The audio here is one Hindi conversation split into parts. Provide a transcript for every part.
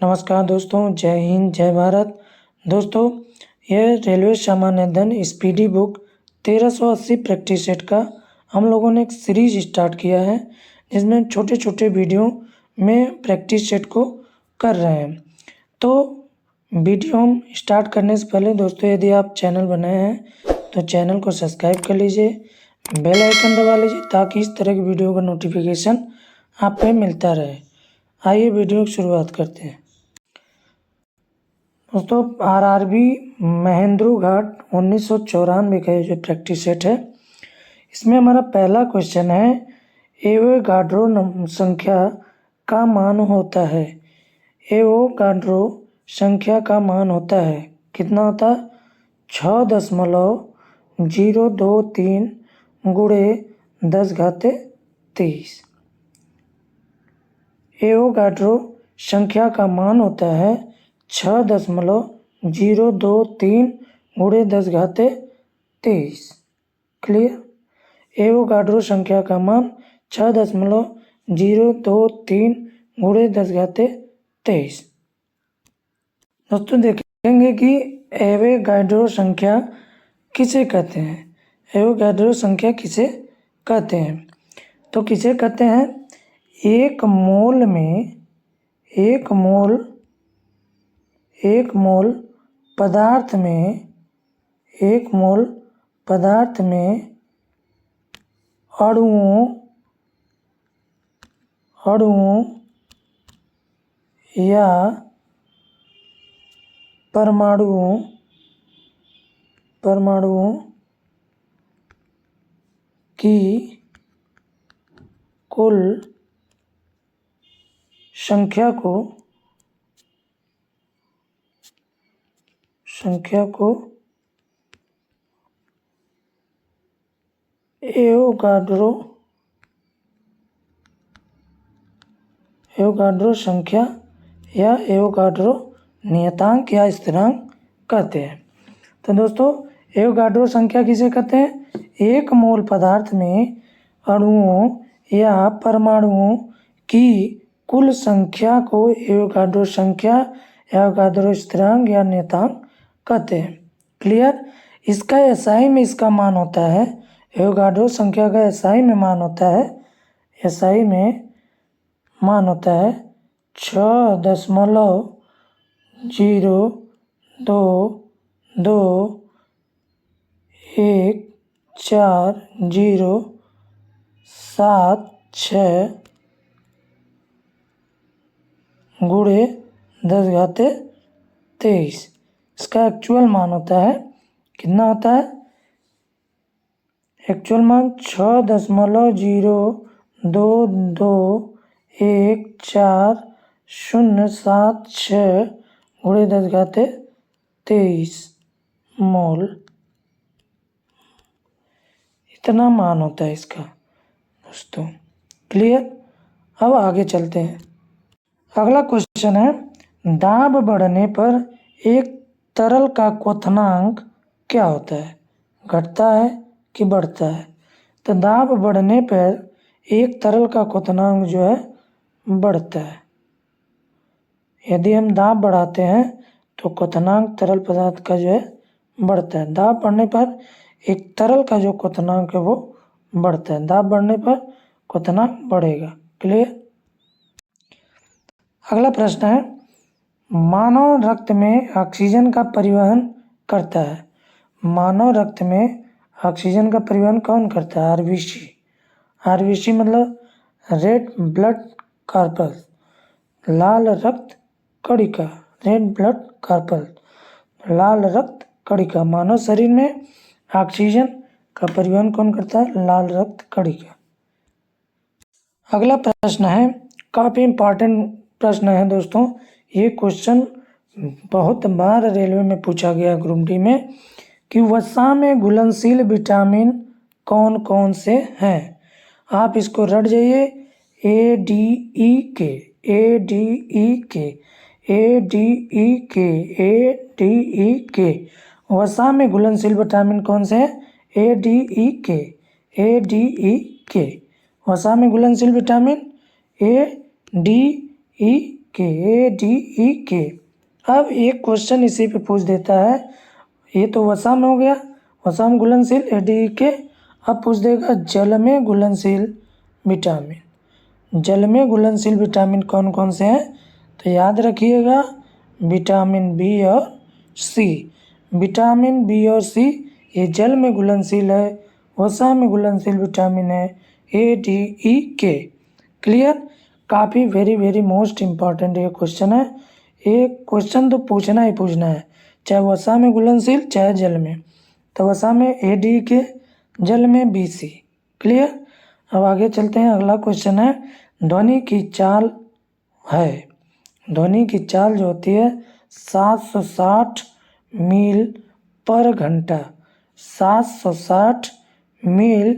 नमस्कार दोस्तों, जय हिंद, जय भारत। दोस्तों, यह रेलवे सामान्य धन स्पीडी बुक 1380 प्रैक्टिस सेट का हम लोगों ने एक सीरीज स्टार्ट किया है, जिसमें छोटे छोटे वीडियो में प्रैक्टिस सेट को कर रहे हैं। तो वीडियो हम स्टार्ट करने से पहले दोस्तों, यदि आप चैनल बनाए हैं तो चैनल को सब्सक्राइब कर लीजिए, बेल आइकन दबा लीजिए ताकि इस तरह की वीडियो का नोटिफिकेशन आप पे मिलता रहे। आइए वीडियो की शुरुआत करते हैं। दोस्तों, आरआरबी महेंद्रू घाट 1994 का ये जो प्रैक्टिस सेट है, इसमें हमारा पहला क्वेश्चन है, एवोगाड्रो संख्या का मान होता है। एवोगाड्रो संख्या का मान होता है, कितना होता है? 6.023 गुणे 10⁻23। एवोगाड्रो संख्या का मान होता है 6.023 गुणे 10⁻23। क्लियर? एवोगाड्रो संख्या का मान 6.023 गुणे 10⁻23। दोस्तों, देखेंगे कि एवोगाड्रो संख्या किसे कहते हैं। एवोगाड्रो संख्या किसे कहते हैं? तो किसे कहते हैं? एक मोल पदार्थ में अणुओं या परमाणुओं की कुल संख्या को एवोगाड्रो संख्या या एवोगाड्रो नियतांक या स्थिरांक कहते हैं। तो दोस्तों, एवोगाड्रो संख्या किसे कहते हैं? एक मोल पदार्थ में अणुओं या परमाणुओं की कुल संख्या को एवोगाड्रो संख्या, एवोगाड्रो स्थिरांक या नियतांक कहते हैं। क्लियर? इसका एसआई में इसका मान होता है, एवोगाड्रो संख्या का एसआई में मान होता है 6.0221407 गुणे 10⁻23। इसका एक्चुअल मान होता है, कितना होता है? एक्चुअल मान 6.0221407 गुणे 10⁻23 मोल, इतना मान होता है इसका दोस्तों। क्लियर? अब आगे चलते हैं। अगला क्वेश्चन है, दाब बढ़ने पर एक तरल का क्वथनांक क्या होता है? घटता है कि बढ़ता है? तो दाब बढ़ने पर एक तरल का क्वथनांक जो है बढ़ता है। यदि हम दाब बढ़ाते हैं तो क्वथनांक तरल पदार्थ का जो है बढ़ता है। दाब बढ़ने पर एक तरल का जो क्वथनांक है वो बढ़ता है। दाब बढ़ने पर क्वथनांक बढ़ेगा। क्लियर? अगला प्रश्न है, मानव रक्त में ऑक्सीजन का परिवहन करता है। मानव रक्त में ऑक्सीजन का परिवहन कौन करता है? आरबीसी। आरबीसी मतलब रेड ब्लड कॉर्पस, लाल रक्त कणिका। रेड ब्लड कॉर्पस, लाल रक्त कणिका। मानव शरीर में ऑक्सीजन का परिवहन कौन करता है? लाल रक्त कणिका। अगला प्रश्न है, काफ़ी इम्पॉर्टेंट प्रश्न है दोस्तों। ये क्वेश्चन बहुत बार रेलवे में पूछा गया ग्रुप डी में, कि वसा में घुलनशील विटामिन कौन कौन से हैं? आप इसको रट जाइए। ए डी ई के, ए डी ई के, ए डी ई के, ए डी ई के। वसा में घुलनशील विटामिन कौन से हैं? ए डी ई के, ए डी ई के। वसा में घुलनशील विटामिन ए डी ई के, ADE अब एक क्वेश्चन इसी पे पूछ देता है, ये तो वसा में हो गया, वसा में घुलनशील ADE। अब पूछ देगा जल में घुलनशील विटामिन। जल में घुलनशील विटामिन कौन कौन से हैं? तो याद रखिएगा विटामिन बी और सी। विटामिन बी और सी ये जल में घुलनशील है, वसा में घुलनशील विटामिन है ADE। क्लियर? काफ़ी वेरी मोस्ट इम्पॉर्टेंट ये क्वेश्चन है। एक क्वेश्चन तो पूछना ही पूछना है, चाहे वसा में घुलनशील चाहे जल में। तो वसा में ADE, जल में BC। क्लियर? अब आगे चलते हैं। अगला क्वेश्चन है ध्वनि की चाल है। ध्वनि की चाल जो होती है 760 मील पर घंटा, 760 मील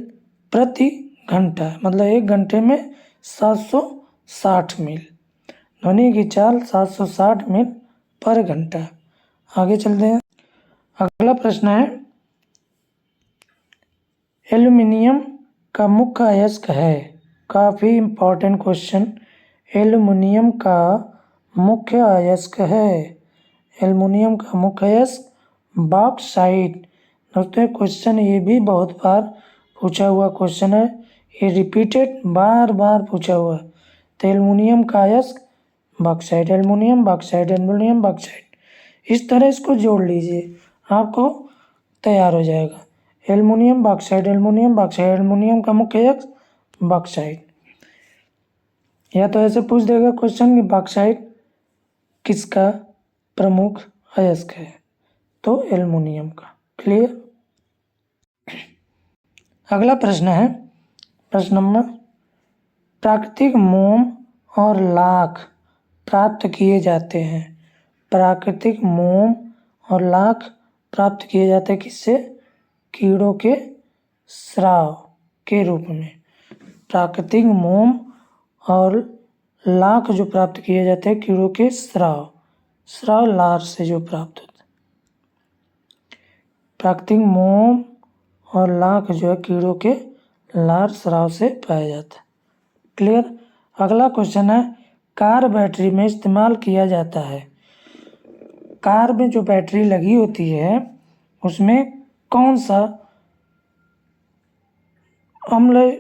प्रति घंटा, मतलब 1 घंटे में 760 मील। ध्वनि की चाल 760 मील पर घंटा। आगे चलते हैं। अगला प्रश्न है एल्युमिनियम का मुख्य अयस्क है। काफ़ी इम्पोर्टेंट क्वेश्चन। एल्युमिनियम का मुख्य अयस्क है। एल्युमिनियम का मुख्य अयस्क बॉक्साइट। दोस्तों क्वेश्चन ये भी बहुत बार पूछा हुआ क्वेश्चन है, ये रिपीटेड बार बार पूछा हुआ है। तो एल्युमिनियम का अयस्क bauxite, aluminium bauxite, aluminium bauxite, इस तरह इसको जोड़ लीजिए, आपको तैयार हो जाएगा। Aluminium bauxite, aluminium bauxite, aluminium का मुख्य अयस्क बॉक्साइट। या तो ऐसे पूछ देगा क्वेश्चन कि बॉक्साइट किसका प्रमुख अयस्क है, तो एल्युमिनियम का। क्लियर? अगला प्रश्न है प्रश्न नंबर, प्राकृतिक मोम और लाख प्राप्त किए जाते हैं। प्राकृतिक मोम और लाख प्राप्त किए जाते हैं किससे? कीड़ों के स्राव के रूप में। प्राकृतिक मोम और लाख जो प्राप्त किए जाते हैं कीड़ों के स्राव लार से जो प्राप्त होते हैं। प्राकृतिक मोम और लाख जो है कीड़ों के लार स्राव से पाया जाता है। क्लियर? अगला क्वेश्चन है कार बैटरी में इस्तेमाल किया जाता है। कार में जो बैटरी लगी होती है उसमें कौन सा अम्ल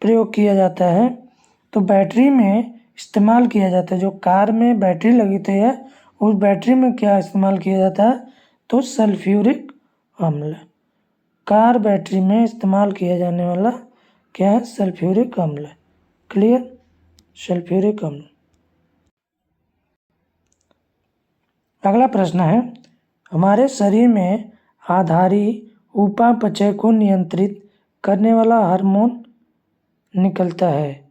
प्रयोग किया जाता है? तो बैटरी में इस्तेमाल किया जाता है, जो कार में बैटरी लगी होती है उस बैटरी में क्या इस्तेमाल किया जाता है? तो सल्फ्यूरिक अम्ल। कार बैटरी में इस्तेमाल किया जाने वाला क्या है? सल्फ्यूरिक अम्ल। क्लियर? सल्फ्यूरिक अम्ल। अगला प्रश्न है हमारे शरीर में आधारी उपापचय को नियंत्रित करने वाला हार्मोन निकलता है।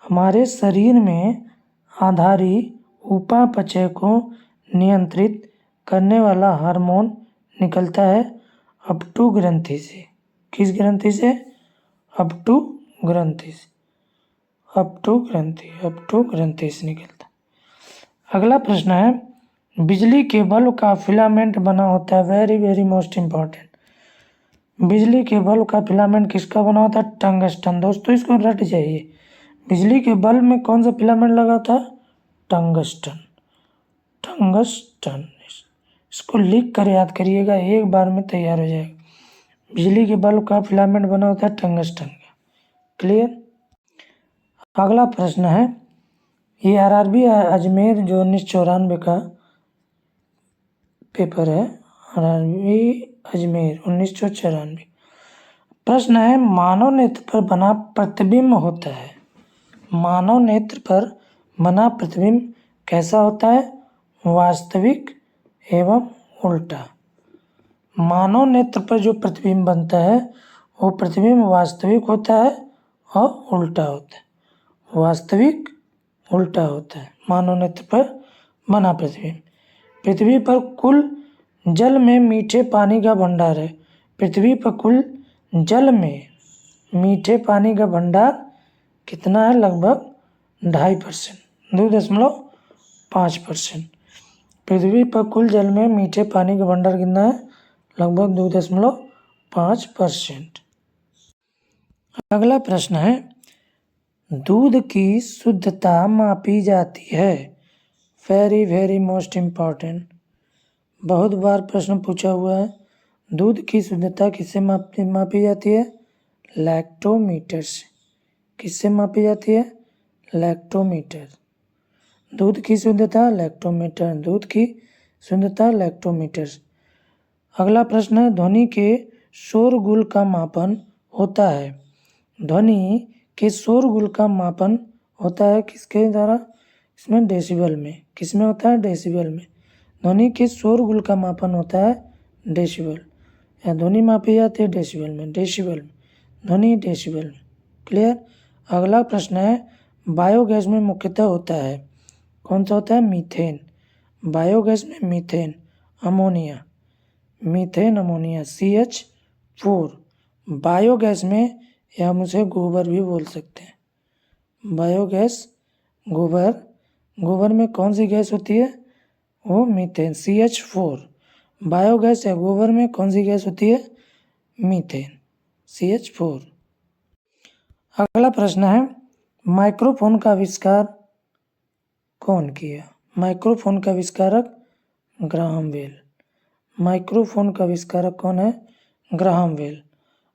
हमारे शरीर में आधारी उपापचय को नियंत्रित करने वाला हार्मोन निकलता है अपटू ग्रंथि से। किस ग्रंथि से? अपटू ग्रंथि से। अपटू ग्रंथि से निकलता है। अगला प्रश्न है बिजली के बल्ब का फिलामेंट बना होता है। Very most important. बिजली के बल्ब का फिलामेंट किसका बना होता है? टंगस्टन। दोस्तों इसको रट जाइए, बिजली के बल्ब में कौन सा फिलामेंट लगा था? टंगस्टन। इसको लिख कर याद करिएगा, एक बार में तैयार हो जाएगा। बिजली के बल्ब का फिलामेंट बना होता है टंगस्टन का। क्लियर? अगला प्रश्न है ये RRB अजमेर जो 1994 का पेपर है, RRB अजमेर 1994। प्रश्न है मानव नेत्र पर बना प्रतिबिंब होता है। मानव नेत्र पर बना प्रतिबिंब कैसा होता है? वास्तविक एवं उल्टा। मानव नेत्र पर जो प्रतिबिंब बनता है वो प्रतिबिंब वास्तविक होता है और उल्टा होता है। वास्तविक उल्टा होता है मानव नेत्र पर बना प्रतिबिंब। पृथ्वी पर कुल जल में मीठे पानी का भंडार है। पृथ्वी पर कुल जल में मीठे पानी का भंडार कितना है? लगभग 2.5%, 2.5%। पृथ्वी पर कुल जल में मीठे पानी का भंडार कितना है? लगभग 2.5%। अगला प्रश्न है दूध की शुद्धता मापी जाती है। वेरी वेरी मोस्ट इम्पॉर्टेंट, बहुत बार प्रश्न पूछा हुआ है। दूध की शुद्धता किससे मापी जाती है? लैक्टोमीटर से। किससे मापी जाती है? लैक्टोमीटर। दूध की शुद्धता लैक्टोमीटर, दूध की शुद्धता लैक्टोमीटर। अगला प्रश्न है, ध्वनि के शोरगुल का मापन होता है। ध्वनि के शोरगुल का मापन होता है किसके द्वारा? इसमें डेसिबल में। किसमें होता है? डेसिबल में। ध्वनि के शोरगुल का मापन होता है डेसिबल, या ध्वनि मापी जाती है डेसिबल में। डेसिबल में ध्वनि डेसिबल में। क्लियर। अगला प्रश्न है, बायोगैस में मुख्यतः होता है, कौन सा होता है? मीथेन। बायोगैस में methane, ammonia, methane ammonia CH4। Biogas में, या हम उसे गोबर भी बोल सकते हैं। बायोगैस गोबर, गोबर में कौन सी गैस होती है? वो मीथेन CH4। बायोगैस या गोबर में कौन सी गैस होती है? Methane CH4। अगला प्रश्न है, माइक्रोफोन का आविष्कार कौन किया? माइक्रोफोन का आविष्कारक ग्राहम बेल। माइक्रोफोन का आविष्कारक कौन है? Graham Bell.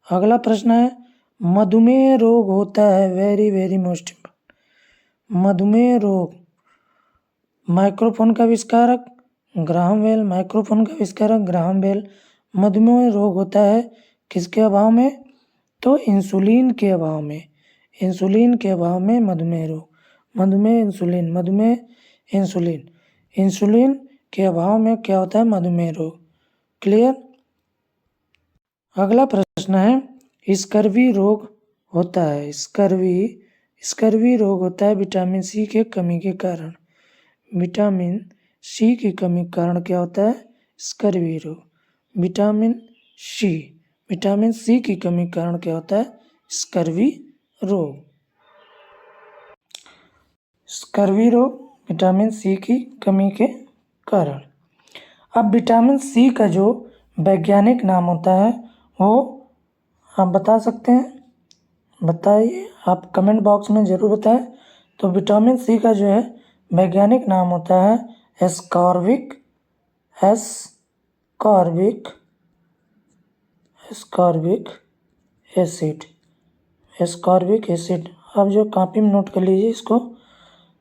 अगला प्रश्न है, मधुमेह रोग होता है, वेरी वेरी मोस्ट इम्पोर्टेंट, मधुमेह रोग, माइक्रोफोन का आविष्कारक ग्राहम बेल। माइक्रोफोन का आविष्कारक ग्राहम बेल। मधुमेह रोग होता है किसके अभाव में? तो इंसुलिन के अभाव में। इंसुलिन के अभाव में मधुमेह रोग। मधुमेह इंसुलिन, मधुमेह इंसुलिन, इंसुलिन के अभाव में क्या होता है? मधुमेह रोग। क्लियर। अगला प्रश्न है, स्कर्वी रोग होता है, स्कर्वी रोग होता है विटामिन सी के कमी के कारण। विटामिन सी की कमी के कारण क्या होता है? स्कर्वी रोग। विटामिन सी की कमी के कारण क्या होता है? स्कर्वी रोग। स्कर्वी रोग विटामिन सी की कमी के कारण। अब विटामिन सी का जो वैज्ञानिक नाम होता है वो आप बता सकते हैं? बताइए, आप कमेंट बॉक्स में ज़रूर बताएं। तो विटामिन सी का जो है वैज्ञानिक नाम होता है एस्कॉर्बिक एसिड। एस्कॉर्बिक एसिड, आप जो कॉपी में नोट कर लीजिए इसको।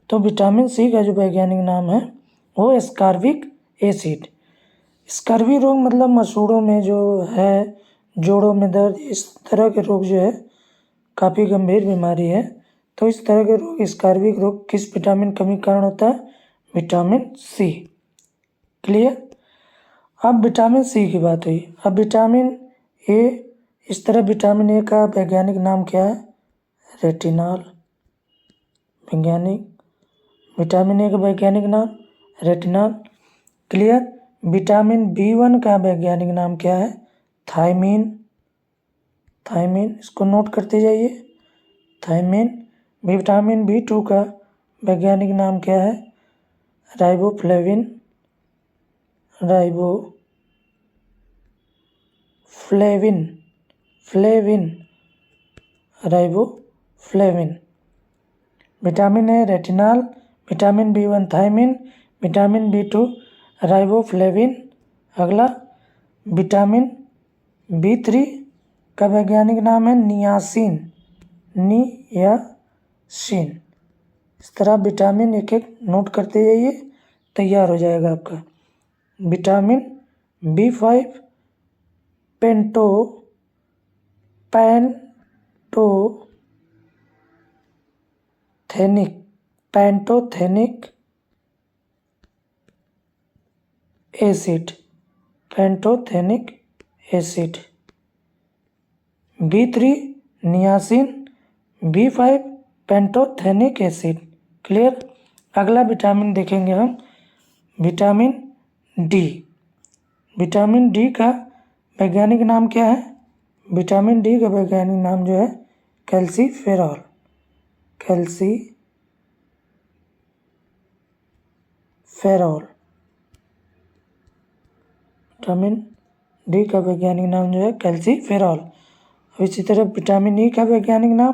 तो विटामिन सी का जो वैज्ञानिक नाम है वो एस्कॉर्बिक एसिड। स्कर्वी रोग मतलब मसूड़ों में जो है, जोड़ों में दर्द, इस तरह के रोग जो है काफ़ी गंभीर बीमारी है। तो इस तरह के रोग, स्कर्वी रोग किस विटामिन कमी के कारण होता है? Vitamin C. क्लियर। अब विटामिन सी की बात हुई। अब विटामिन ए, इस तरह विटामिन ए का वैज्ञानिक नाम क्या है? रेटिनॉल। विटामिन ए का वैज्ञानिक नाम रेटिनॉल। क्लियर। विटामिन B1 का वैज्ञानिक नाम क्या है? थायमीन। इसको नोट करते जाइए, थायमीन। विटामिन B2 का वैज्ञानिक नाम क्या है? Riboflavin. Riboflavin. Vitamin A retinol, vitamin B1 thiamine, vitamin B2 riboflavin. अगला विटामिन B3 का वैज्ञानिक नाम है नियासिन। इस तरह विटामिन एक एक नोट करते जाइए, तैयार हो जाएगा आपका। Vitamin B5 pantothenic acid. B3 niacin, B5 pantothenic acid. Clear. अगला विटामिन देखेंगे हम, विटामिन डी। विटामिन डी का वैज्ञानिक नाम क्या है? विटामिन डी का वैज्ञानिक नाम जो है कैल्सीफेरॉल। विटामिन डी का वैज्ञानिक नाम जो है कैल्सीफेरॉल। इसी तरह विटामिन ई का वैज्ञानिक नाम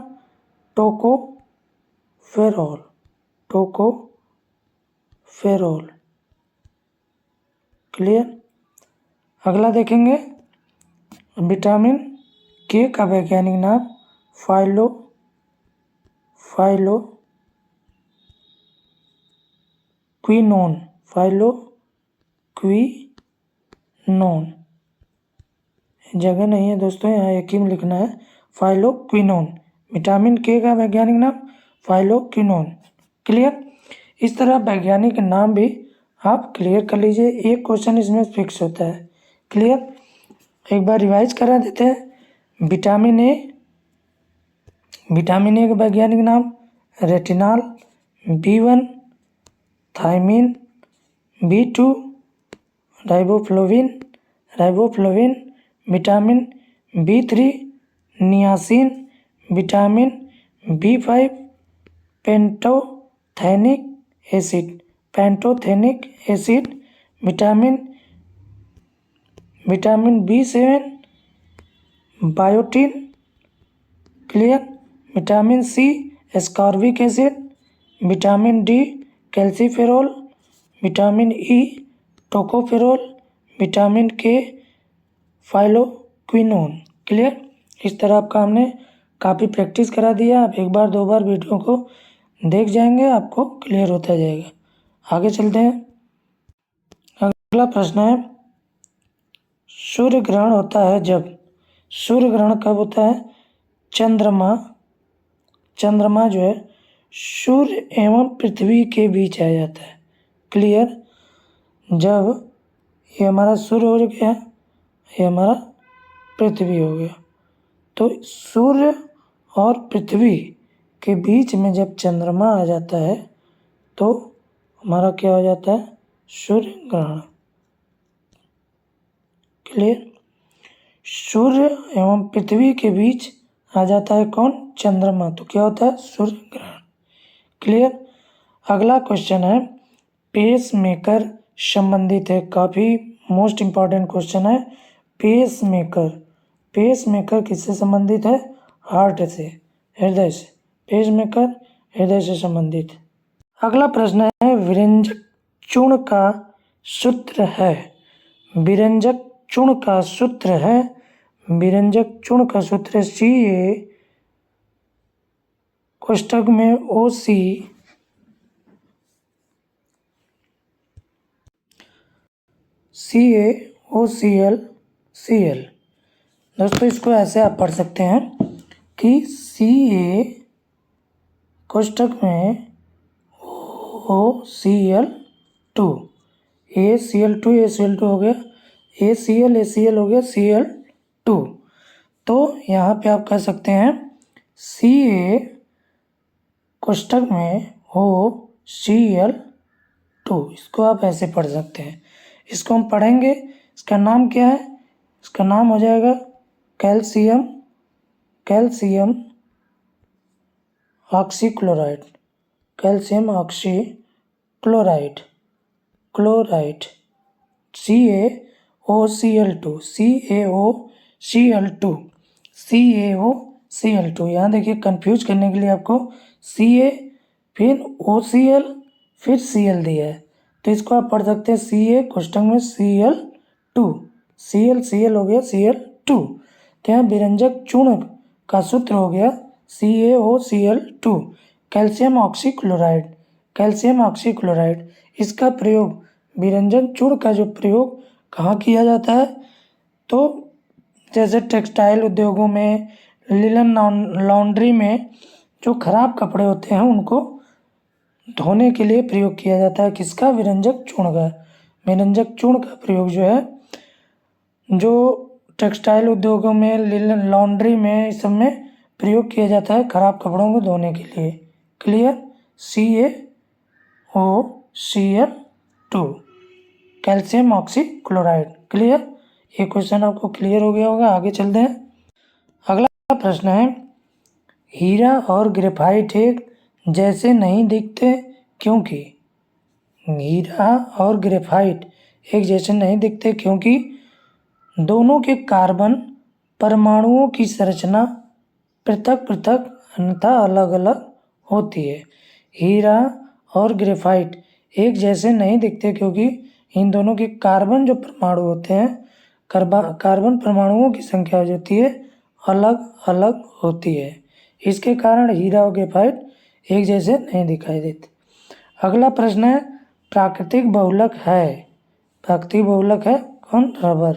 फेरोल, टोको फेरोल। क्लियर। अगला देखेंगे विटामिन के का वैज्ञानिक नाम फाइलो क्विनोन, जगह नहीं है दोस्तों, यहाँ एक ही में लिखना है फाइलोक्विनोन। विटामिन के का वैज्ञानिक नाम फाइलोक्विनोन। क्लियर। इस तरह वैज्ञानिक नाम भी आप क्लियर कर लीजिए, एक क्वेश्चन इसमें फिक्स होता है। क्लियर। एक बार रिवाइज करा देते हैं। विटामिन ए का वैज्ञानिक नाम retinol, B1 thiamine, B2 riboflavin, vitamin B3 niacin, vitamin B5 pantothenic acid, vitamin B7 biotin. Clear. Vitamin C ascorbic acid, vitamin D calciferol, vitamin E tocopherol, vitamin K phylloquinone. Clear. इस तरह आपका हमने काफ़ी प्रैक्टिस करा दिया। आप एक बार दो बार वीडियो को देख जाएंगे, आपको क्लियर होता जाएगा। आगे चलते हैं। अगला प्रश्न है, सूर्य ग्रहण होता है जब। सूर्य ग्रहण कब होता है? चंद्रमा जो है सूर्य एवं पृथ्वी के बीच आ जाता है। क्लियर। जब ये हमारा सूर्य हो गया, ये हमारा पृथ्वी हो गया, तो सूर्य और पृथ्वी के बीच में जब चंद्रमा आ जाता है तो हमारा क्या हो जाता है? सूर्य ग्रहण। क्लियर। सूर्य एवं पृथ्वी के बीच आ जाता है कौन? चंद्रमा, तो क्या होता है? सूर्य ग्रहण। क्लियर। अगला क्वेश्चन है, पेस मेकर संबंधित है, काफ़ी मोस्ट इम्पॉर्टेंट क्वेश्चन है। पेस मेकर किससे संबंधित है? हार्ट से, हृदय से। पेस मेकर हृदय से संबंधित। अगला प्रश्न है, विरंजक चूर्ण का सूत्र है। विरंजक चूर्ण का सूत्र है CA कोष्ठक में OC CaOCl। दोस्तों इसको ऐसे आप पढ़ सकते हैं कि Ca कोष्ठक में OCl2, ACl2 हो गया, ACl हो गया Cl2। तो यहाँ पे आप कह सकते हैं Ca कोष्ठक में OCl2, इसको आप ऐसे पढ़ सकते हैं। इसको हम पढ़ेंगे, इसका नाम क्या है? इसका नाम हो जाएगा कैल्शियम ऑक्सीक्लोराइड, CaOCl2। यहाँ देखिए कंफ्यूज करने के लिए आपको Ca फिर OCl फिर Cl दिया है, तो इसको आप पढ़ सकते हैं Ca कोष्ठक में Cl2, Cl हो गया Cl2। तो यहाँ विरंजक चूर्ण का सूत्र हो गया CaOCl2, कैल्शियम ऑक्सीक्लोराइड। इसका प्रयोग, विरंजक चूर्ण का जो प्रयोग कहाँ किया जाता है? तो जैसे टेक्सटाइल उद्योगों में, लिनन लॉन्ड्री में जो खराब कपड़े होते हैं उनको धोने के लिए प्रयोग किया जाता है। किसका? विरंजक चूर्ण का। विरंजक चूर्ण का प्रयोग जो है, जो टेक्सटाइल उद्योगों में, लिनन लॉन्ड्री में, इस सब में प्रयोग किया जाता है खराब कपड़ों को धोने के लिए। Clear. CaOCl2 calcium oxychloride. Clear. ये क्वेश्चन आपको क्लियर हो गया होगा। आगे चलते हैं। अगला प्रश्न है, हीरा और ग्रेफाइट एक जैसे नहीं दिखते क्योंकि। हीरा और ग्रेफाइट एक जैसे नहीं दिखते क्योंकि दोनों के कार्बन परमाणुओं की संरचना पृथक पृथक अन्यथा अलग अलग होती है। हीरा और ग्रेफाइट एक जैसे नहीं दिखते क्योंकि इन दोनों के कार्बन जो परमाणु होते हैं, कार्बन परमाणुओं की संख्या जो होती है अलग अलग होती है। इसके कारण हीरा और ग्रेफाइट एक जैसे नहीं दिखाई देते। अगला प्रश्न है, प्राकृतिक बहुलक है। प्राकृतिक बहुलक है कौन? रबर।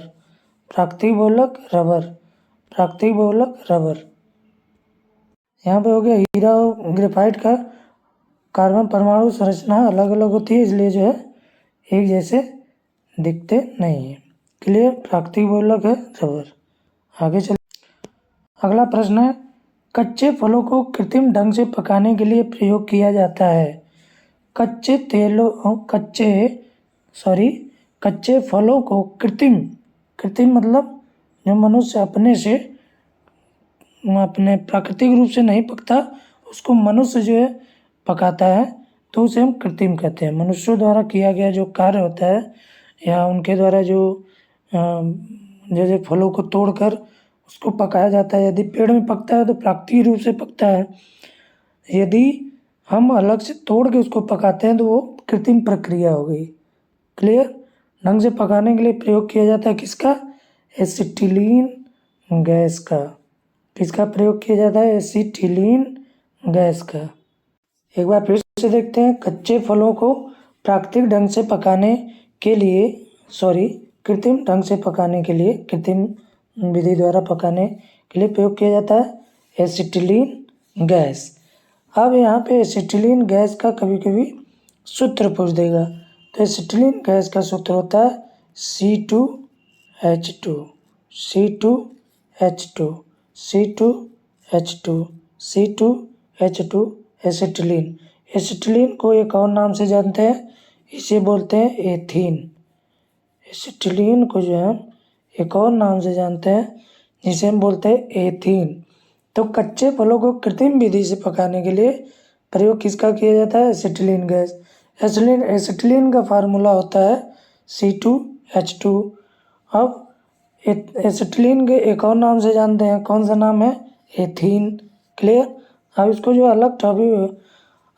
प्राकृतिक बहुलक रबर। प्राकृतिक बहुलक रबर। यहाँ पे हो गया हीरा और ग्रेफाइट का कार्बन परमाणु संरचना अलग अलग होती है, इसलिए जो है एक जैसे दिखते नहीं है। क्लियर? प्राकृतिक बहुलक है रबर। आगे चल। अगला प्रश्न है, कच्चे फलों को कृत्रिम ढंग से पकाने के लिए प्रयोग किया जाता है। कच्चे फलों को कृत्रिम मतलब जो मनुष्य अपने प्राकृतिक रूप से नहीं पकता, उसको मनुष्य जो है पकाता है, तो उसे हम कृत्रिम कहते हैं। मनुष्यों द्वारा किया गया जो कार्य होता है या उनके द्वारा जो जैसे फलों को तोड़कर उसको पकाया जाता है। यदि पेड़ में पकता है तो प्राकृतिक रूप से पकता है, यदि हम अलग से तोड़ के उसको पकाते हैं तो वो कृत्रिम प्रक्रिया हो गई। क्लियर? ढंग से पकाने के लिए प्रयोग किया जाता है किसका? एसिटिलीन गैस का। किसका प्रयोग किया जाता है? एसिटिलीन गैस का। एक बार फिर से देखते हैं, कच्चे फलों को प्राकृतिक ढंग से पकाने के लिए कृत्रिम ढंग से पकाने के लिए, कृत्रिम विधि द्वारा पकाने के लिए प्रयोग किया जाता है एसिटिलीन गैस। अब यहाँ पे एसिटिलीन गैस का कभी कभी सूत्र पूछ देगा, तो एसिटिलीन गैस का सूत्र होता है C2H2 C2H2 C2H2 C2H2 acetylene. Acetylene को एक और नाम से जानते हैं, इसे बोलते हैं एथीन। एसिटिलीन को जो है एक और नाम से जानते हैं, जिसे हम बोलते हैं एथीन। तो कच्चे फलों को कृत्रिम विधि से पकाने के लिए प्रयोग किसका किया जाता है? Acetylene gas. एसिटिलीन का फार्मूला होता है C2H2। अब एसिटिलीन के एक और नाम से जानते हैं, कौन सा नाम है? एथीन। क्लियर? अब इसको जो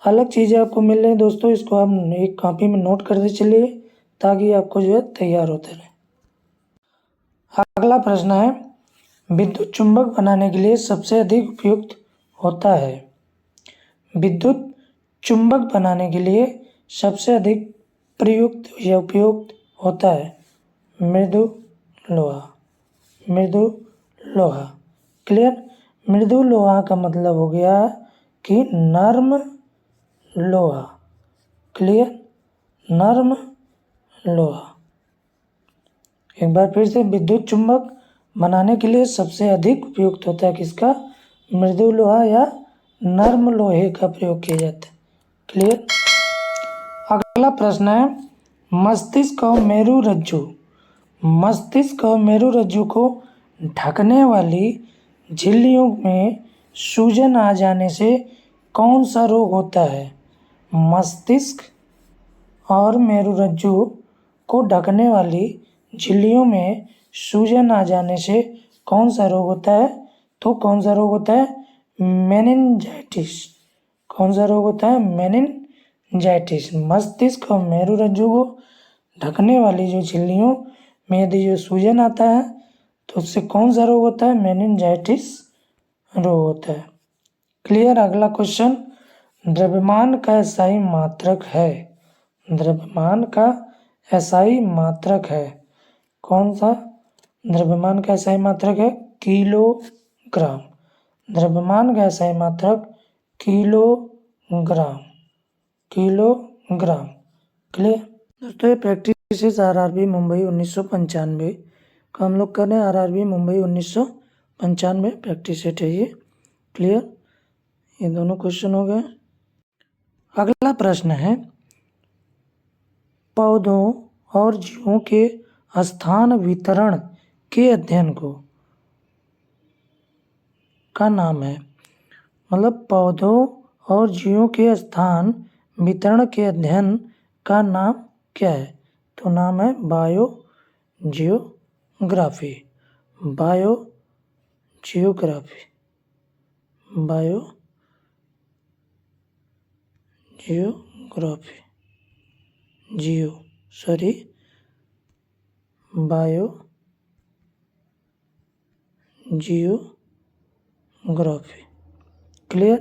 अलग चीज़ें आपको मिल रही हैं दोस्तों, इसको आप एक कॉपी में नोट करते चलिए ताकि आपको जो है तैयार होते रहे। अगला प्रश्न है, विद्युत चुंबक बनाने के लिए सबसे अधिक उपयुक्त होता है। विद्युत चुंबक बनाने के लिए सबसे अधिक प्रयुक्त या उपयुक्त होता है मृदु लोहा। मृदु लोहा। क्लियर? मृदु लोहा का मतलब हो गया कि नर्म लोहा। क्लियर? नर्म लोहा। एक बार फिर से, विद्युत चुंबक बनाने के लिए सबसे अधिक उपयुक्त होता है किसका? मृदु लोहा या नर्म लोहे का प्रयोग किया जाता है। क्लियर? अगला प्रश्न है, मस्तिष्क और मेरुरज्जु को ढकने वाली झिल्लियों में सूजन आ जाने से कौन सा रोग होता है? मस्तिष्क और मेरुरज्जु को ढकने वाली झिल्लियों में सूजन आ जाने से कौन सा रोग होता है? तो कौन सा रोग होता है? मेनिंजाइटिस। कौन सा रोग होता है? मेनिंजाइटिस। मस्तिष्क और मेरुरज्जु को ढकने वाली जो झिल्लियों में यदि जो सूजन आता है तो उससे कौन सा रोग होता है? मेनिंजाइटिस रोग होता है। क्लियर? अगला क्वेश्चन, द्रव्यमान का एसआई मात्रक है। द्रव्यमान का एसआई मात्रक है कौन सा? द्रव्यमान का एसआई मात्रक है किलोग्राम। द्रव्यमान का एसआई मात्रक किलोग्राम। क्लियर दोस्तों? ये प्रैक्टिस आरआरबी मुंबई 1995 का हम लोग कर रहे हैं। आरआरबी मुंबई 1995 प्रैक्टिस सेट है ये। क्लियर? ये दोनों क्वेश्चन हो गए। अगला प्रश्न है, पौधों और जीवों के स्थान वितरण के अध्ययन का नाम है। मतलब पौधों और जीवों के स्थान वितरण के अध्ययन का नाम क्या है? तो नाम है biogeography. Biogeography. Geography, bio geography. Clear.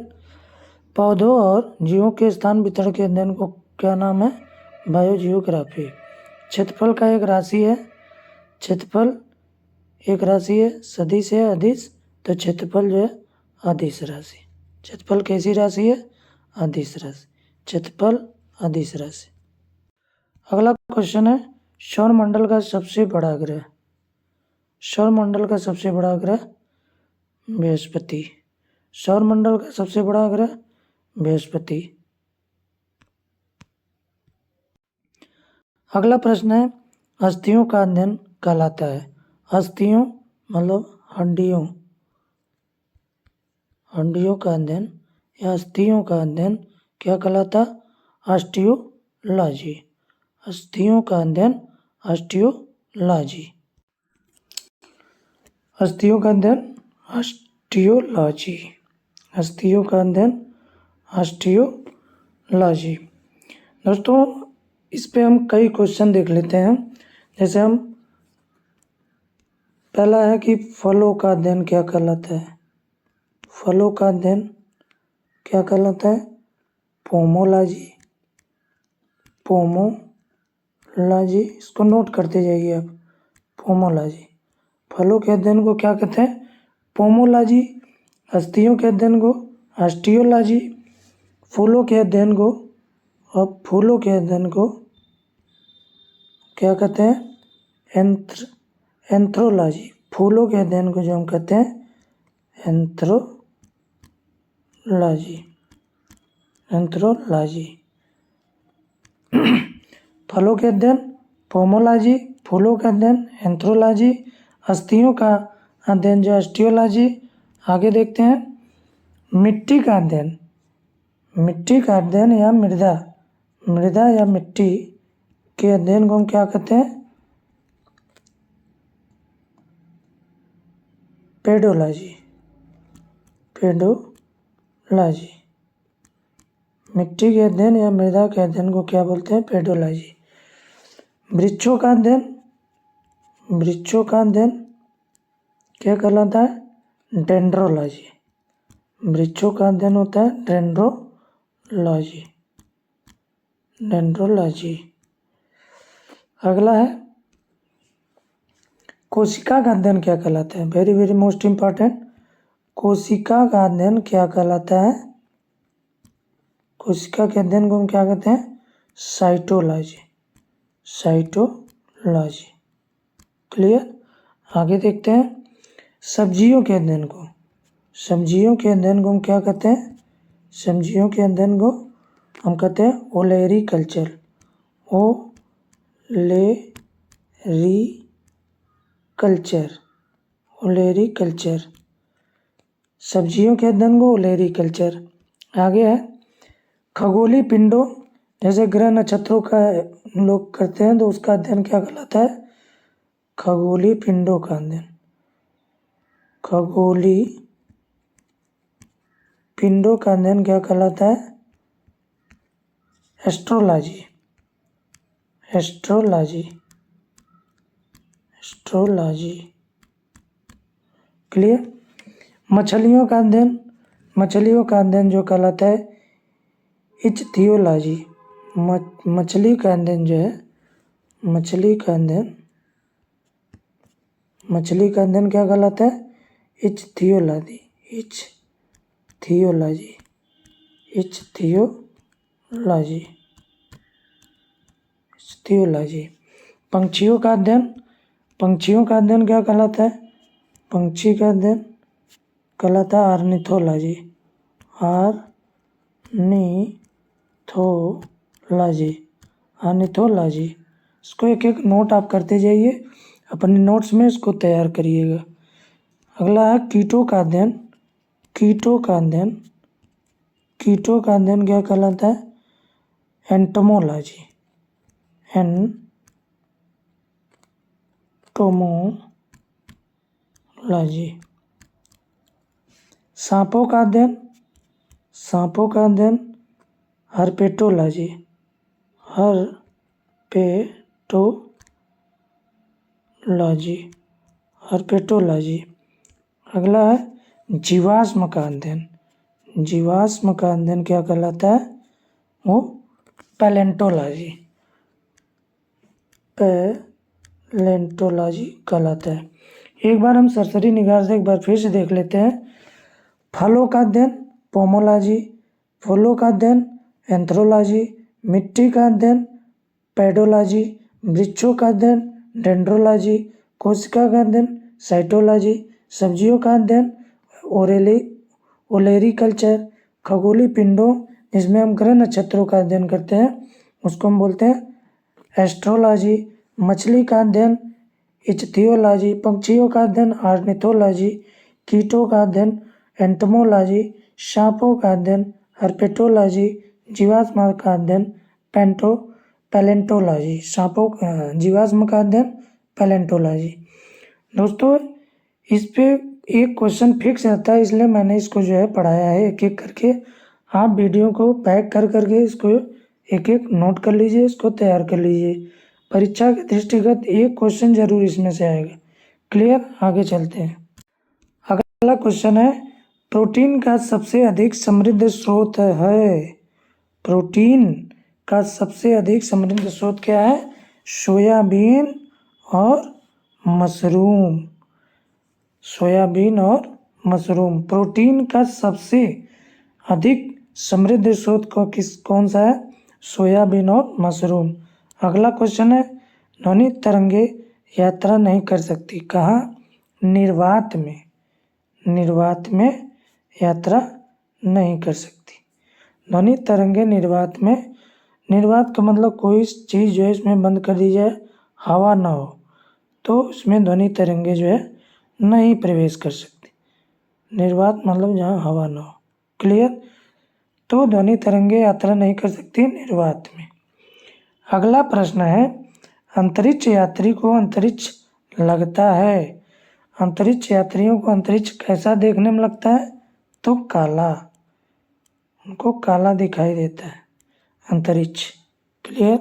पौधों और जीवों के स्थान वितरण के अध्ययन को क्या नाम है? Bio geography. क्षेत्रफल का एक राशि है, क्षेत्रफल एक राशि है, सदिश है, अदिश, तो क्षेत्रफल जो है अदिश राशि। क्षेत्रफल कैसी राशि है? अदिश राशि। क्षेत्रफल अदिश राशि। अगला क्वेश्चन है, सौरमंडल का सबसे बड़ा ग्रह। सौरमंडल का सबसे बड़ा ग्रह बृहस्पति। सौरमंडल का सबसे बड़ा ग्रह बृहस्पति। अगला प्रश्न है, अस्थियों का अध्ययन कहलाता है। अस्थियों मतलब हड्डियों, हड्डियों का अध्ययन या अस्थियों का अध्ययन क्या कहलाता? ऑस्टियोलॉजी। अस्थियों का अध्ययन ऑस्टियोलॉजी। अस्थियों का अध्ययन ऑस्टियोलॉजी। अस्थियों का अध्ययन ऑस्टियोलॉजी। दोस्तों इस पे हम कई क्वेश्चन देख लेते हैं। जैसे हम पहला है कि फलों का अध्ययन क्या कहलाता है? फलों का अध्ययन क्या कहलाता है? पोमोलॉजी। पोमोलॉजी, इसको नोट करते जाइए आप। पोमोलॉजी। फलों के अध्ययन को क्या कहते हैं? पोमोलॉजी। अस्थियों के अध्ययन को ऑस्टियोलॉजी। फूलों के अध्ययन को और फूलों के अध्ययन को क्या कहते हैं? एंथ्रोलॉजी। फूलों के अध्ययन को जो हम कहते हैं एंथ्रोलॉजी। एंथ्रोलॉजी। फलों के अध्ययन पोमोलॉजी, फूलों का अध्ययन एंथ्रोलॉजी, अस्थियों का अध्ययन जो ऑस्टियोलॉजी। आगे देखते हैं, मिट्टी का अध्ययन। मिट्टी का अध्ययन या मृदा, मृदा या मिट्टी के अध्ययन को हम क्या कहते हैं? पेडोलॉजी। पेडोलॉजी। मिट्टी के अध्ययन या मृदा के अध्ययन को क्या बोलते हैं? पेडोलॉजी। वृक्षों का अध्ययन, वृक्षों का अध्ययन क्या कहलाता है? डेंड्रोलॉजी। वृक्षों का अध्ययन होता है डेंड्रोलॉजी। डेंड्रोलॉजी। अगला है, कोशिका का अध्ययन क्या कहलाता है? Very very most important. कोशिका का अध्ययन क्या कहलाता है? कोशिका के अध्ययन को हम क्या कहते हैं? साइटोलॉजी। साइटोलॉजी। क्लियर। आगे देखते हैं, सब्जियों के अध्ययन को, सब्जियों के अध्ययन को हम क्या कहते हैं? सब्जियों के अध्ययन को हम कहते हैं ओलेरी कल्चर। ओलेरी कल्चर। ओलेरी कल्चर। सब्जियों के अध्ययन को ओलेरी कल्चर। आगे है, खगोलीय पिंडों जैसे ग्रह नक्षत्रों का लोग करते हैं तो उसका अध्ययन क्या कहलाता है? खगोलीय पिंडों का अध्ययन। खगोलीय पिंडों का अध्ययन क्या कहलाता है? एस्ट्रोलॉजी। एस्ट्रोलॉजी। एस्ट्रोलॉजी। क्लियर। मछलियों का अध्ययन, मछलियों का अध्ययन जो कहलाता है इच्थियोलॉजी। मछली का अध्ययन जो है, मछली का अध्ययन, मछली का अध्ययन क्या कहलाता है? इच्थियोलॉजी। इच्थियोलॉजी। इच्थियोलॉजी। इच्थियोलॉजी। पंछियों का अध्ययन, पंछियों का अध्ययन क्या कहलाता है? पंछी का अध्ययन कहलाता है ऑर्निथोलॉजी। ऑर्निथोलॉजी। ऑर्निथोलॉजी। इसको एक एक नोट आप करते जाइए, अपने नोट्स में इसको तैयार करिएगा। अगला है कीटों का अध्ययन। कीटों का अध्ययन, कीटों का अध्ययन क्या कहलाता है? एंटोमोलॉजी। एंटोमोलॉजी। सांपों का अध्ययन, सांपों का अध्ययन हर्पेटोलॉजी, हर्पेटोलॉजी। अगला है जीवाश्म का अध्ययन। जीवाश्म का अध्ययन क्या कहलाता है? वो पैलेंटोलॉजी कहलाता है। एक बार हम सरसरी निगाह से एक बार फिर से देख लेते हैं। फलों का अध्ययन पोमोलॉजी, फूलों का अध्ययन एंथ्रोलॉजी, मिट्टी का अध्ययन पेडोलॉजी, वृक्षों का अध्ययन डेंड्रोलॉजी, कोशिका का अध्ययन साइटोलॉजी, सब्जियों का अध्ययन ओलेरीकल्चर, खगोलीय पिंडों जिसमें हम ग्रह नक्षत्रों का अध्ययन करते हैं उसको हम बोलते हैं एस्ट्रोलॉजी, मछली का अध्ययन इच्थियोलॉजी, पक्षियों का अध्ययन ऑर्निथोलॉजी, कीटों का अध्ययन एंटोमोलॉजी, सांपों का अध्ययन हर्पेटोलॉजी, जीवाश्म का अध्ययन पैलेंटोलॉजी। जीवाश्म का अध्ययन पैलेंटोलॉजी। दोस्तों इस पे एक क्वेश्चन फिक्स रहता है, इसलिए मैंने इसको जो है पढ़ाया है एक एक करके। आप वीडियो को पैक कर करके इसको एक एक नोट कर लीजिए, इसको तैयार कर लीजिए। परीक्षा के दृष्टिगत एक क्वेश्चन जरूर इसमें से आएगा। क्लियर? आगे चलते हैं। अगला क्वेश्चन है प्रोटीन का सबसे अधिक समृद्ध स्रोत है। प्रोटीन का सबसे अधिक समृद्ध स्रोत क्या है? सोयाबीन और मशरूम। सोयाबीन और मशरूम प्रोटीन का सबसे अधिक समृद्ध स्रोत कौन सा है? सोयाबीन और मशरूम। अगला क्वेश्चन है ध्वनि तरंगे यात्रा नहीं कर सकती। कहाँ? निर्वात में। निर्वात में यात्रा नहीं कर सकती। ध्वनि तरंगे निर्वात में। निर्वात का मतलब कोई चीज़ जो है इसमें बंद कर दी जाए, हवा ना हो, तो इसमें ध्वनि तरंगे जो है नहीं प्रवेश कर सकती। निर्वात मतलब जहाँ हवा ना हो। क्लियर? तो ध्वनि तरंगे यात्रा नहीं कर सकती निर्वात में। अगला प्रश्न है अंतरिक्ष यात्री को अंतरिक्ष लगता है। अंतरिक्ष यात्रियों को अंतरिक्ष कैसा देखने में लगता है? तो काला। उनको काला दिखाई देता है अंतरिक्ष। क्लियर?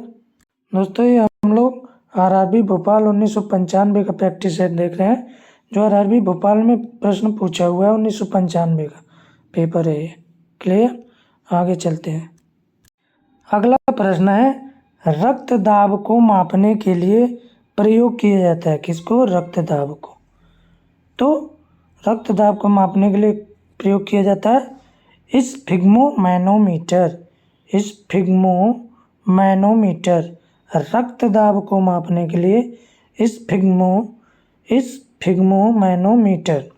दोस्तों ये हम लोग आरआरबी भोपाल 1995 का प्रैक्टिस सेट देख रहे हैं, जो आरआरबी भोपाल में प्रश्न पूछा हुआ है 1995 का पेपर है ये। क्लियर? आगे चलते हैं। अगला प्रश्न है रक्त दाब को मापने के लिए प्रयोग किया जाता है। किसको? रक्त दाब को। तो रक्त दाब को मापने के लिए प्रयोग किया जाता है स्फिग्मोमैनोमीटर। स्फिग्मोमैनोमीटर रक्त दाब को मापने के लिए स्फिग्मोमैनोमीटर।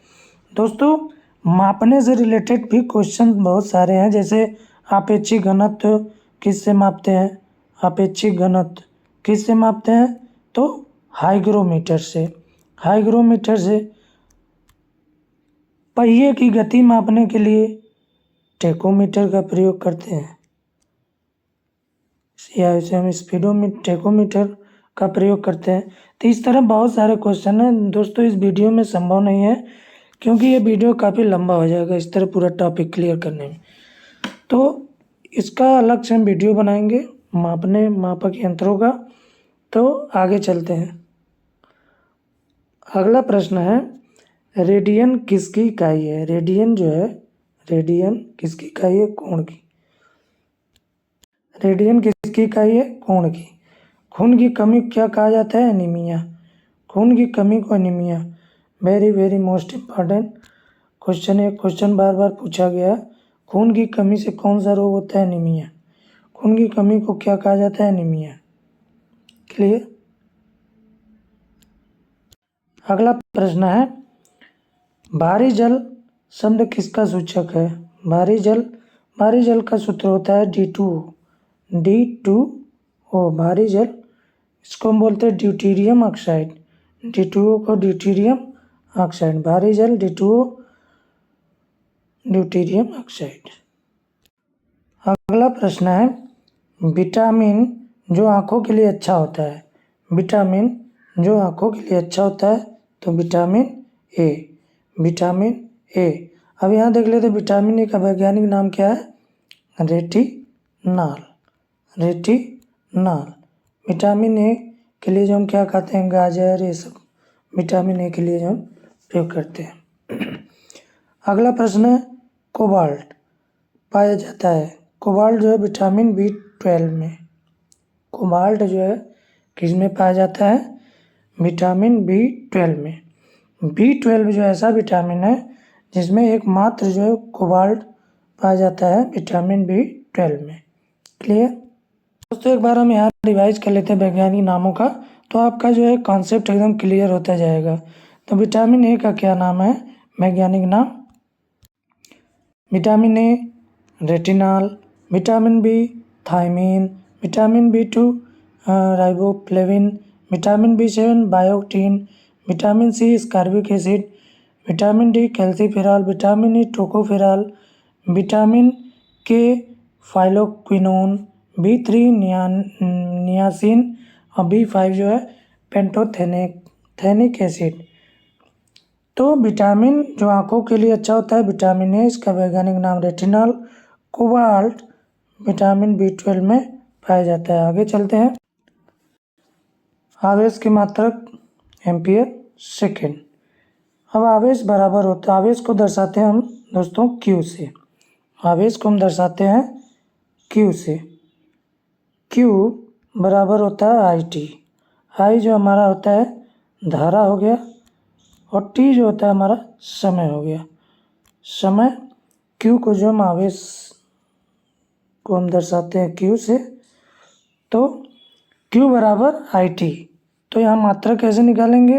दोस्तों मापने से रिलेटेड भी क्वेश्चन बहुत सारे हैं, जैसे आपेक्षिक घनत्व किससे मापते हैं? आपेक्षिक घनत्व किससे मापते हैं? तो हाइग्रोमीटर से। हाइग्रोमीटर से पहिए की गति मापने के लिए टेकोमीटर का प्रयोग करते हैं, या इसे हम टेकोमीटर का प्रयोग करते हैं। तो इस तरह बहुत सारे क्वेश्चन हैं दोस्तों। इस वीडियो में संभव नहीं है क्योंकि ये वीडियो काफ़ी लंबा हो जाएगा इस तरह पूरा टॉपिक क्लियर करने में। तो इसका अलग से हम वीडियो बनाएंगे मापक यंत्रों का। तो आगे चलते हैं। अगला प्रश्न है रेडियन किसकी इकाई है? रेडियन जो है, रेडियन किसकी इकाई है? कोण की। रेडियन किसकी इकाई है? कोण की। खून की कमी क्या कहा जाता है? एनीमिया। खून की कमी को anaemia. Very very most important question है। क्वेश्चन बार बार पूछा गया। खून की कमी से कौन सा रोग होता है? एनीमिया। खून की कमी को क्या कहा जाता है? एनीमिया। क्लियर? अगला प्रश्न है भारी जल शब्द किसका सूचक है? भारी जल का सूत्र होता है D2O। भारी जल इसको हम बोलते हैं ड्यूटीरियम ऑक्साइड। D2O को ड्यूटीरियम ऑक्साइड। भारी जल D2O ड्यूटीरियम ऑक्साइड। अगला प्रश्न है विटामिन जो आँखों के लिए अच्छा होता है। विटामिन जो आँखों के लिए अच्छा होता है तो विटामिन ए। अब यहाँ देख लेते विटामिन ए का वैज्ञानिक नाम क्या है? रेटिनोइड। रेटिनॉल। विटामिन ए के लिए जो हम क्या खाते हैं, गाजर, ये सब विटामिन ए के लिए जो हम प्रयोग करते हैं। अगला प्रश्न है, कोबाल्ट पाया जाता है। कोबाल्ट जो है विटामिन B12 में, कोबाल्ट जो है किस में पाया जाता है, विटामिन B12 में। B12 जो ऐसा विटामिन है जिसमें एकमात्र जो है कोबाल्ट पाया जाता है विटामिन B12 में। क्लियर दोस्तों, एक बार हम यहाँ रिवाइज कर लेते हैं वैज्ञानिक नामों का, तो आपका जो है कॉन्सेप्ट एकदम क्लियर होता जाएगा। तो विटामिन ए का क्या नाम है, वैज्ञानिक नाम, vitamin A retinol, vitamin B thiamine, vitamin B2 riboflavin, vitamin B7 biotin, vitamin C ascorbic acid, vitamin D calciferol, vitamin E tocopherol, vitamin K phylloquinone, B3 niacin और B5 जो है पेंटोथेनिक एसिड। तो विटामिन जो आँखों के लिए अच्छा होता है विटामिन ए, इसका वैज्ञानिक नाम रेटिनॉल। कोबाल्ट विटामिन B12 में पाया जाता है। आगे चलते हैं, आवेश की मात्रक एम्पियर सेकेंड। अब आवेश बराबर होता है, आवेश को दर्शाते हैं हम दोस्तों Q से, आवेश को हम दर्शाते हैं Q से। Q बराबर होता है IT, I जो हमारा होता है धारा हो गया, और T जो होता है हमारा समय हो गया। समय Q को जो हम आवेश को हम दर्शाते हैं Q से, तो Q बराबर IT। तो यहाँ मात्रा कैसे निकालेंगे,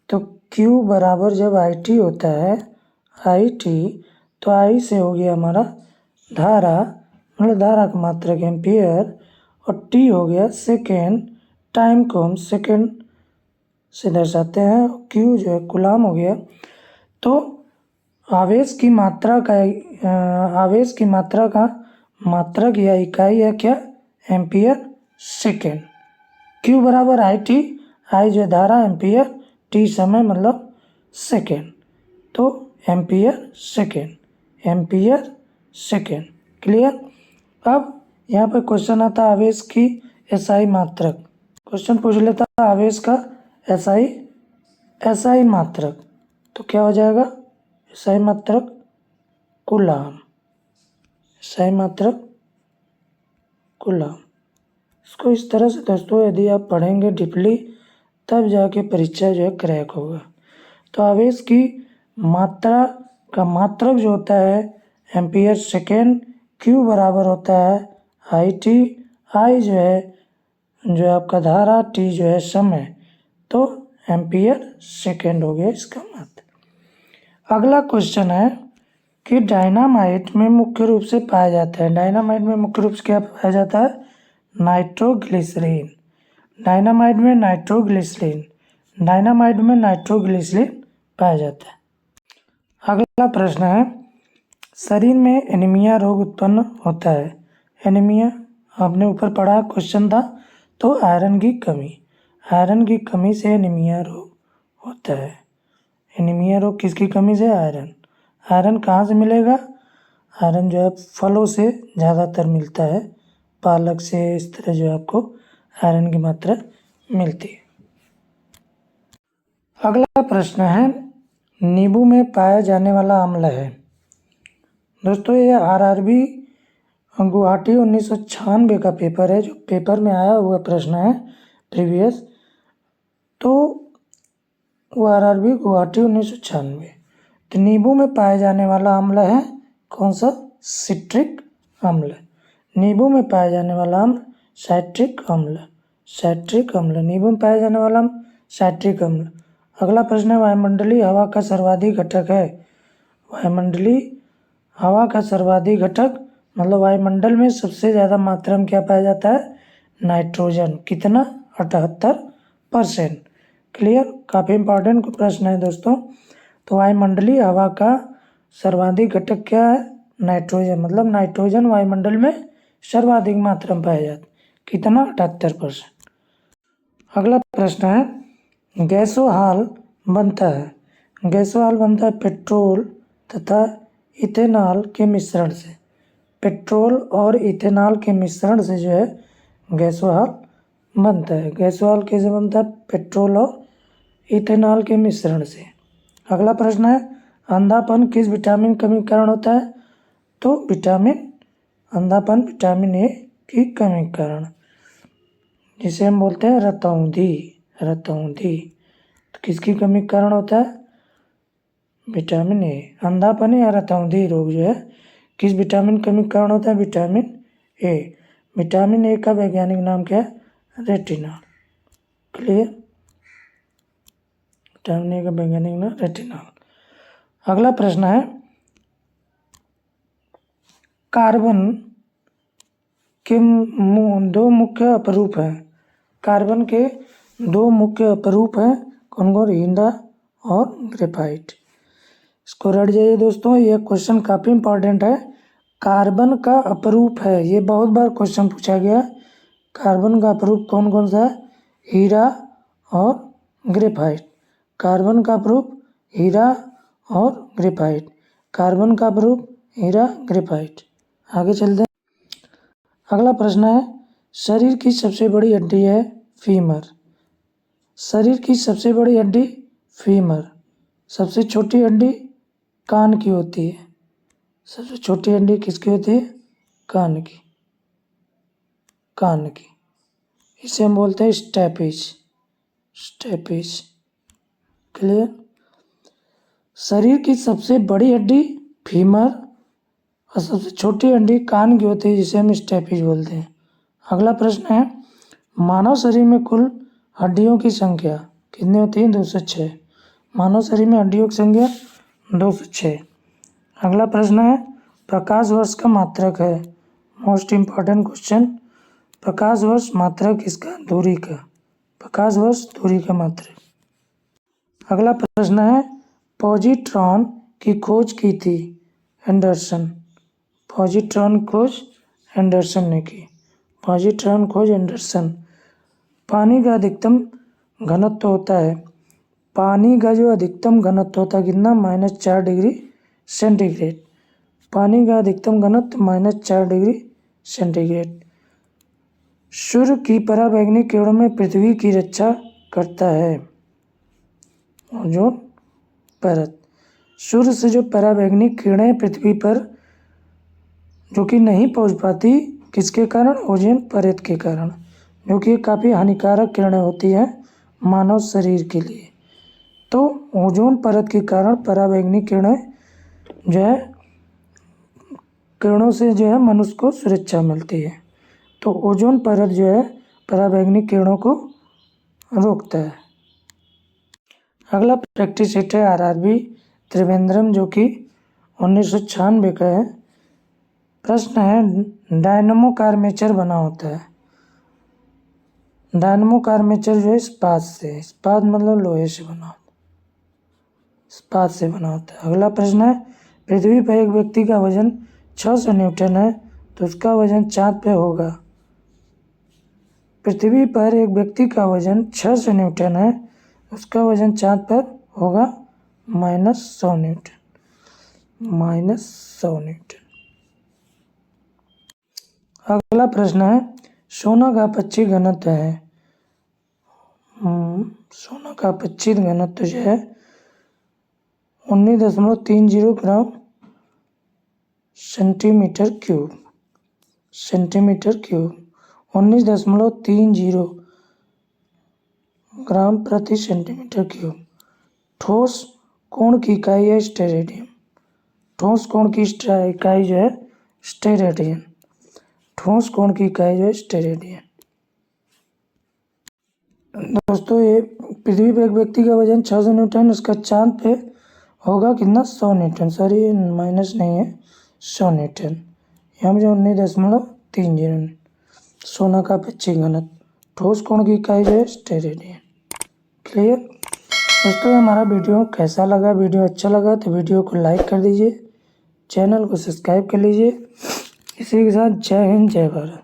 तो Q बराबर जब IT होता है IT, तो I से हो गया हमारा धारा, मतलब धारा का मात्रक एम्पियर, और T हो गया सेकेंड, टाइम को हम सेकेंड से दर्शाते हैं, Q जो है कूलाम हो गया। तो आवेश की मात्रा का मात्रक या इकाई है क्या, एम्पियर सेकेंड। Q बराबर IT, I जो है धारा, एम्पियर, T समय मतलब सेकेंड, तो एम्पियर सेकेंड। क्लियर। अब यहाँ पर क्वेश्चन आता है आवेश की SI मात्रक, क्वेश्चन पूछ लेता है आवेश का SI मात्रक, तो क्या हो जाएगा, SI मात्रक कूलाम, SI मात्रक कूलाम। इसको इस तरह से दोस्तों यदि आप पढ़ेंगे डीपली, तब जाके परीक्षा जो है क्रैक होगा। तो आवेश की मात्रा का मात्रक जो होता है एम्पियर सेकेंड, Q बराबर होता है IT, I जो है आपका धारा, T जो है समय, तो एम्पियर सेकेंड हो गया इसका मात्रा। अगला क्वेश्चन है कि डायनामाइट में मुख्य रूप से पाया जाता है, डायनामाइट में मुख्य रूप से क्या पाया जाता है, नाइट्रोग्लिसरीन। डायनामाइट में नाइट्रोग्लिसरीन पाया जाता है। अगला प्रश्न है, शरीर में एनीमिया रोग उत्पन्न होता है। एनीमिया आपने ऊपर पढ़ा क्वेश्चन था, तो आयरन की कमी से एनीमिया रोग होता है। एनीमिया रोग किसकी कमी से, आयरन कहाँ से मिलेगा, आयरन जो है फलों से ज़्यादातर मिलता है, पालक से, इस तरह जो आपको आयरन की मात्रा मिलती है। अगला प्रश्न है, नींबू में पाया जाने वाला अम्ल है। दोस्तों ये RRB गुवाहाटी 1996 का पेपर है, जो पेपर में आया हुआ प्रश्न है प्रीवियस, तो वो RRB गुवाहाटी 1996। तो नींबू में पाया जाने वाला अम्ल है कौन सा, सिट्रिक अम्ल। नींबू में पाया जाने वाला अम्ल साइट्रिक अम्ल, नींबू में पाया जाने वाला अम्ल साइट्रिक अम्ल। अगला प्रश्न है, वायुमंडलीय हवा का सर्वाधिक घटक है। वायुमंडलीय हवा का सर्वाधिक घटक मतलब वायुमंडल में सबसे ज़्यादा मात्रा में क्या पाया जाता है, नाइट्रोजन। कितना, 78%। क्लियर, काफ़ी इंपॉर्टेंट प्रश्न है दोस्तों। तो वायुमंडलीय हवा का सर्वाधिक घटक क्या है, नाइट्रोजन, मतलब नाइट्रोजन वायुमंडल में सर्वाधिक मात्रा में पाया जाता है। कितना, 78%। अगला प्रश्न है, गैसोहाल बनता है पेट्रोल तथा इथेनॉल के मिश्रण से। पेट्रोल और इथेनॉल के मिश्रण से जो है गैसोहॉल बनता है। गैसोहॉल कैसे बनता है? पेट्रोल और इथेनॉल के मिश्रण से। अगला प्रश्न है, अंधापन किस विटामिन कमी के कारण होता है? तो अंधापन विटामिन ए की कमी के कारण, जिसे हम बोलते हैं रतौंधी। तो किसकी कमी के कारण होता है? Vitamin A. अंधापन या रतौंधी रोग जो है किस विटामिन कमी के कारण होता है? Vitamin A. विटामिन ए का वैज्ञानिक नाम क्या है? रेटिनॉल। क्लियर? विटामिन ए का वैज्ञानिक नाम रेटिनॉल। अगला प्रश्न है, कार्बन के दो मुख्य अपरूप हैं। कार्बन के दो मुख्य अपरूप हैं, कौन कौन? हीरा और ग्रेफाइट। इसको रट जाइए दोस्तों, यह क्वेश्चन काफ़ी इंपॉर्टेंट है। कार्बन का अपरूप है, ये बहुत बार क्वेश्चन पूछा गया। कार्बन का अपरूप कौन कौन सा है? हीरा और ग्रेफाइट। कार्बन का अपरूप हीरा और ग्रेफाइट। कार्बन का अपरूप हीरा, ग्रेफाइट। आगे चलते हैं। अगला प्रश्न है, शरीर की सबसे बड़ी हड्डी है फीमर। शरीर की सबसे बड़ी हड्डी फीमर। सबसे छोटी हड्डी कान की होती है। सबसे छोटी हड्डी किसकी होती है? कान की। इसे हम बोलते हैं स्टेपिज। क्लियर? शरीर की सबसे बड़ी हड्डी फीमर और सबसे छोटी हड्डी कान की होती है, जिसे हम स्टेपिज बोलते हैं। अगला प्रश्न है, मानव शरीर में कुल हड्डियों की संख्या कितनी होती है? 206। मानव शरीर में हड्डियों की संख्या 206। अगला प्रश्न है, प्रकाश वर्ष का मात्रक है। मोस्ट इम्पॉर्टेंट क्वेश्चन, प्रकाश वर्ष मात्रक किसका? दूरी का। प्रकाश वर्ष दूरी का मात्रक। अगला प्रश्न है, पॉजिट्रॉन की खोज की थी एंडरसन। पॉजिट्रॉन खोज एंडरसन ने की। पॉजिट्रॉन खोज एंडरसन। पानी का अधिकतम घनत्व होता है। पानी का जो अधिकतम घनत्व होता है कितना? -4 डिग्री सेंटीग्रेड। पानी का अधिकतम घनत्व -4 डिग्री सेंटीग्रेड। सूर्य की पराबैंगनी किरणों में पृथ्वी की रक्षा करता है ओजोन परत। सूर्य से जो पराबैंगनी किरणें पृथ्वी पर जो कि नहीं पहुंच पाती, किसके कारण? ओजोन परत के कारण, जो कि काफ़ी हानिकारक किरणें होती हैं मानव शरीर के लिए। तो ओजोन परत के कारण पराबैंगनी किरणें जो है, किरणों से जो है मनुष्य को सुरक्षा मिलती है। तो ओजोन परत जो है पराबैंगनी किरणों को रोकता है। अगला प्रैक्टिस सेट है आरआरबी त्रिवेंद्रम, जो कि 1996 का है। प्रश्न है, डायनमो का आर्मेचर बना होता है। डायनमो का आर्मेचर जो है इस्पात से, इस्पात मतलब लोहे से बना होता है, इस्पात से बना होता है। अगला प्रश्न है, पृथ्वी पर एक व्यक्ति का वजन 600 न्यूटन है, तो उसका वजन चांद पे होगा। पृथ्वी पर एक व्यक्ति का वजन 600 न्यूटन है, उसका वजन चांद पर होगा -100 न्यूटन। -100 न्यूटन। अगला प्रश्न है, सोना का अपचित घनत्व है। सोना का अपचित घनत्व जो है 19.30 ग्राम सेंटीमीटर क्यूब। 19.30 ग्राम प्रति सेंटीमीटर क्यूब। ठोस कोण की इकाई है स्टेरेडियन। ठोस कोण की इकाई जो है स्टेरेडियन। ठोस कोण की इकाई जो है स्टेरेडियन। दोस्तों, ये पृथ्वी पे एक व्यक्ति का वजन 600 न्यूटन, उसका चांद पे होगा कितना? 100 न्यूटन। सॉरी, माइनस नहीं है, 100 न्यूटन। यहाँ मुझे 19.30। सोना का अपचित घनत्व। ठोस कोण की इकाई जो है स्टेरेडियन। क्लियर? दोस्तों, हमारा वीडियो कैसा लगा? वीडियो अच्छा लगा तो वीडियो को लाइक कर दीजिए, चैनल को सब्सक्राइब कर लीजिए। इसी के साथ जय हिंद, जय भारत।